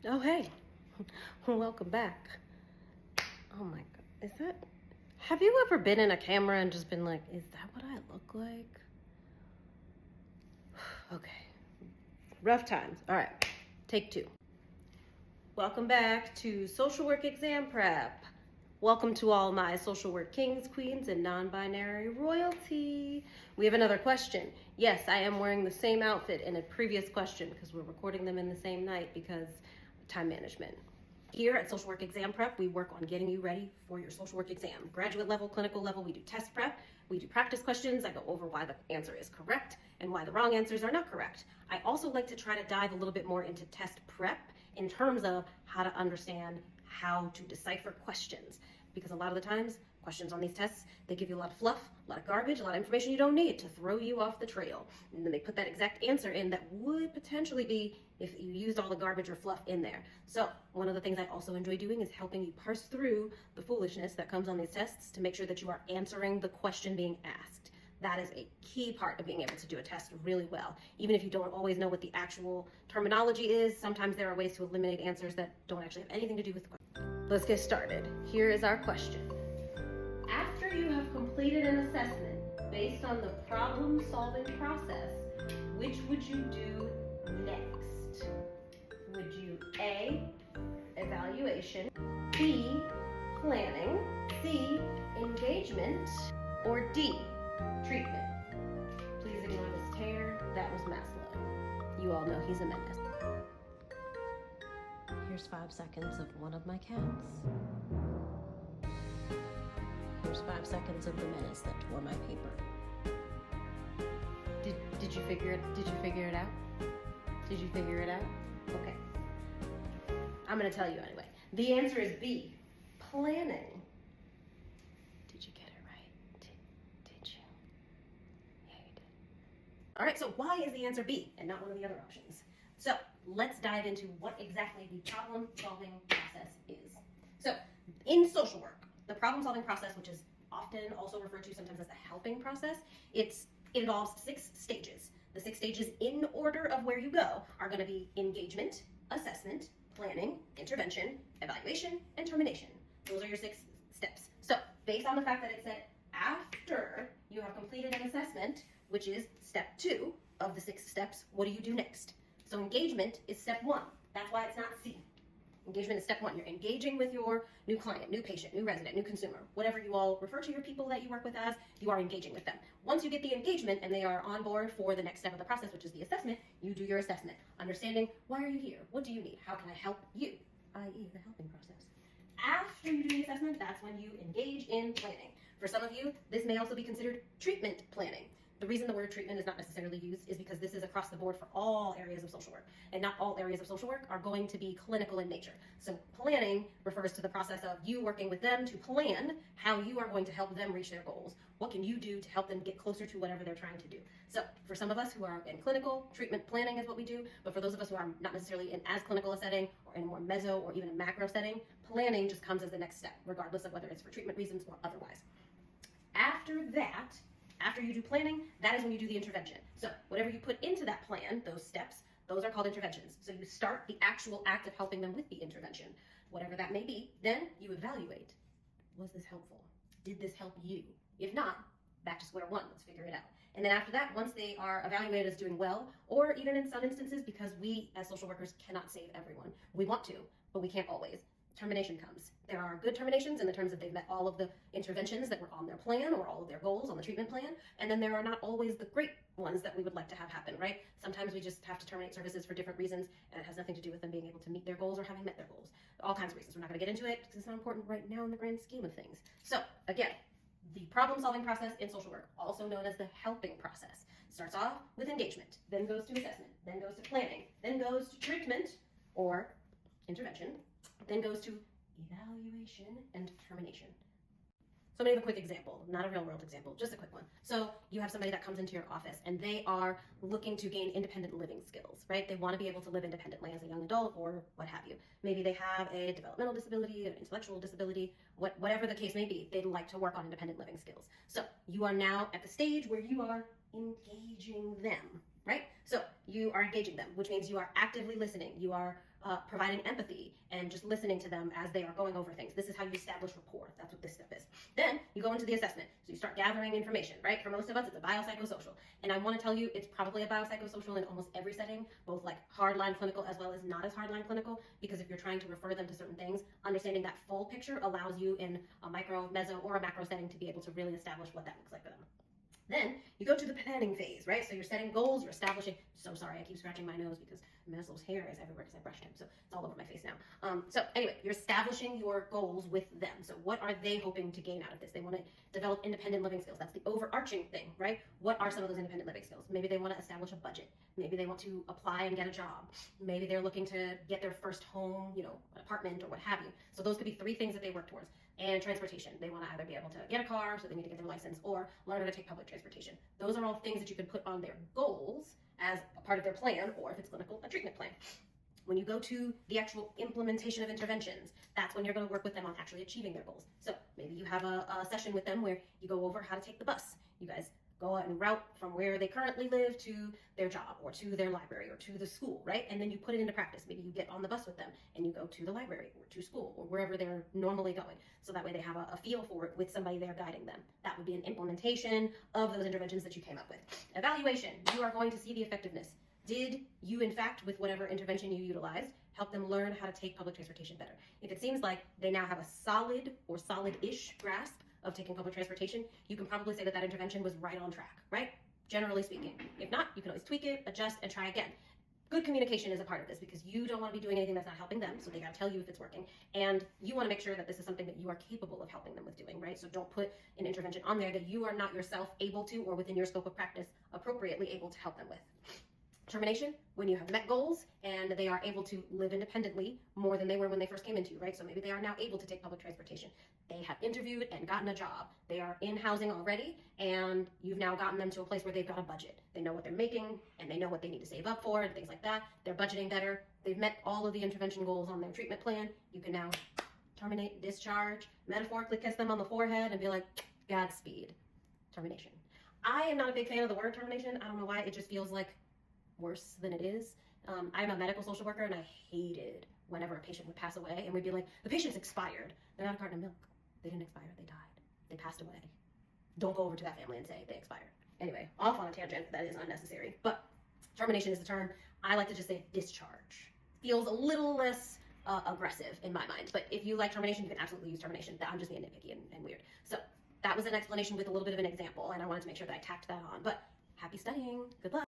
Oh, hey. Welcome back. Oh my God. Have you ever been in a camera and just been like, is that what I look like? Okay. Rough times. All right. Take two. Welcome back to social work exam prep. Welcome to all my social work kings, queens, and non-binary royalty. We have another question. Yes, I am wearing the same outfit in a previous question because we're recording them in the same night because time management. Here at Social Work Exam Prep, we work on getting you ready for your social work exam. Graduate level, clinical level, we do test prep, we do practice questions. I go over why the answer is correct and why the wrong answers are not correct. I also like to try to dive a little bit more into test prep in terms of how to understand how to decipher questions. Because a lot of the times, questions on these tests, they give you a lot of fluff, a lot of garbage, a lot of information you don't need to throw you off the trail. And then they put that exact answer in that would potentially be if you used all the garbage or fluff in there. So one of the things I also enjoy doing is helping you parse through the foolishness that comes on these tests to make sure that you are answering the question being asked. That is a key part of being able to do a test really well. Even if you don't always know what the actual terminology is, sometimes there are ways to eliminate answers that don't actually have anything to do with the question. Let's get started. Here is our question. After you have completed an assessment based on the problem-solving process, which would you do next? Would you A, evaluation, B, planning, C, engagement, or D, treatment? Please ignore this tear. That was Maslow. You all know he's a menace. Here's 5 seconds of one of my cats. Here's 5 seconds of the menace that tore my paper. Did you figure it out? Did you figure it out? Okay. I'm gonna tell you anyway. The answer is B, planning. Did you get it right? Did you? Yeah, you did. All right, so why is the answer B and not one of the other options? So let's dive into what exactly the problem-solving process is. So in social work, the problem-solving process, which is often also referred to sometimes as the helping process, it involves 6 stages. The 6 stages in order of where you go are going to be engagement, assessment, planning, intervention, evaluation, and termination. Those are your 6 steps. So based on the fact that it said after you have completed an assessment, which is step 2 of the 6 steps, what do you do next? So engagement is step 1. That's why it's not C. Engagement is step 1. You're engaging with your new client, new patient, new resident, new consumer, whatever you all refer to your people that you work with as, you are engaging with them. Once you get the engagement and they are on board for the next step of the process, which is the assessment, you do your assessment. Understanding, why are you here? What do you need? How can I help you? i.e. the helping process. After you do the assessment, that's when you engage in planning. For some of you, this may also be considered treatment planning. The reason the word treatment is not necessarily used is because this is across the board for all areas of social work, and not all areas of social work are going to be clinical in nature. So planning refers to the process of you working with them to plan how you are going to help them reach their goals. What can you do to help them get closer to whatever they're trying to do? So for some of us who are in clinical, treatment planning is what we do, but for those of us who are not necessarily in as clinical a setting or in a more meso or even a macro setting, planning just comes as the next step, regardless of whether it's for treatment reasons or otherwise. After that, after you do planning, that is when you do the intervention. So whatever you put into that plan, those steps, those are called interventions. So you start the actual act of helping them with the intervention, whatever that may be. Then you evaluate. Was this helpful? Did this help you? If not, back to square one. Let's figure it out. And then after that, once they are evaluated as doing well, or even in some instances, because we as social workers cannot save everyone. We want to, but we can't always. Termination comes. There are good terminations in the terms of they've met all of the interventions that were on their plan or all of their goals on the treatment plan. And then there are not always the great ones that we would like to have happen, right? Sometimes we just have to terminate services for different reasons, and it has nothing to do with them being able to meet their goals or having met their goals. All kinds of reasons. We're not going to get into it because it's not important right now in the grand scheme of things. So again, the problem-solving process in social work, also known as the helping process, starts off with engagement, then goes to assessment, then goes to planning, then goes to treatment or intervention, then goes to evaluation and termination. So I'm going to give a quick example, not a real world example, just a quick one. So you have somebody that comes into your office and they are looking to gain independent living skills, right? They want to be able to live independently as a young adult or what have you. Maybe they have a developmental disability, an intellectual disability, whatever the case may be, they'd like to work on independent living skills. So you are now at the stage where you are engaging them. right? So you are engaging them, which means you are actively listening. You are providing empathy and just listening to them as they are going over things. This is how you establish rapport. That's what this step is. Then you go into the assessment. So you start gathering information, right? For most of us, it's a biopsychosocial. And I want to tell you, it's probably a biopsychosocial in almost every setting, both like hardline clinical as well as not as hardline clinical, because if you're trying to refer them to certain things, understanding that full picture allows you in a micro, meso, or a macro setting to be able to really establish what that looks like for them. Then you go to the planning phase, right? So you're setting goals, you're establishing. So sorry, I keep scratching my nose because Maslow's hair is everywhere because I brushed him, so it's all over my face now. So anyway, you're establishing your goals with them. So what are they hoping to gain out of this? They want to develop independent living skills. That's the overarching thing, right? What are some of those independent living skills? Maybe they want to establish a budget. Maybe they want to apply and get a job. Maybe they're looking to get their first home, an apartment or what have you. So those could be 3 things that they work towards. And transportation. They want to either be able to get a car, so they need to get their license, or learn how to take public transportation. Those are all things that you can put on their goals as a part of their plan, or if it's clinical, a treatment plan. When you go to the actual implementation of interventions, that's when you're going to work with them on actually achieving their goals. So maybe you have a session with them where you go over how to take the bus. You guys go out and route from where they currently live to their job or to their library or to the school, right? And then you put it into practice. Maybe you get on the bus with them and you go to the library or to school or wherever they're normally going. So that way they have a feel for it with somebody there guiding them. That would be an implementation of those interventions that you came up with. Evaluation, you are going to see the effectiveness. Did you, in fact, with whatever intervention you utilized, help them learn how to take public transportation better? If it seems like they now have a solid or solid-ish grasp of taking public transportation, you can probably say that that intervention was right on track, right? Generally speaking. If not, you can always tweak it, adjust, and try again. Good communication is a part of this because you don't want to be doing anything that's not helping them, so they got to tell you if it's working. And you want to make sure that this is something that you are capable of helping them with doing, right? So don't put an intervention on there that you are not yourself able to, or within your scope of practice, appropriately able to help them with. Termination, when you have met goals and they are able to live independently more than they were when they first came into you, right? So maybe they are now able to take public transportation. They have interviewed and gotten a job. They are in housing already, and you've now gotten them to a place where they've got a budget. They know what they're making, and they know what they need to save up for, and things like that. They're budgeting better. They've met all of the intervention goals on their treatment plan. You can now terminate, discharge, metaphorically kiss them on the forehead and be like, Godspeed. Termination. I am not a big fan of the word termination. I don't know why. It just feels like worse than it is. I'm a medical social worker, and I hated whenever a patient would pass away and we'd be like, the patient's expired. They're not a carton of milk. They didn't expire. They died. They passed away. Don't go over to that family and say they expired. Anyway, off on a tangent. That is unnecessary. But termination is the term. I like to just say discharge. Feels a little less aggressive in my mind. But if you like termination, you can absolutely use termination. I'm just being nitpicky and weird. So that was an explanation with a little bit of an example, and I wanted to make sure that I tacked that on. But happy studying. Good luck.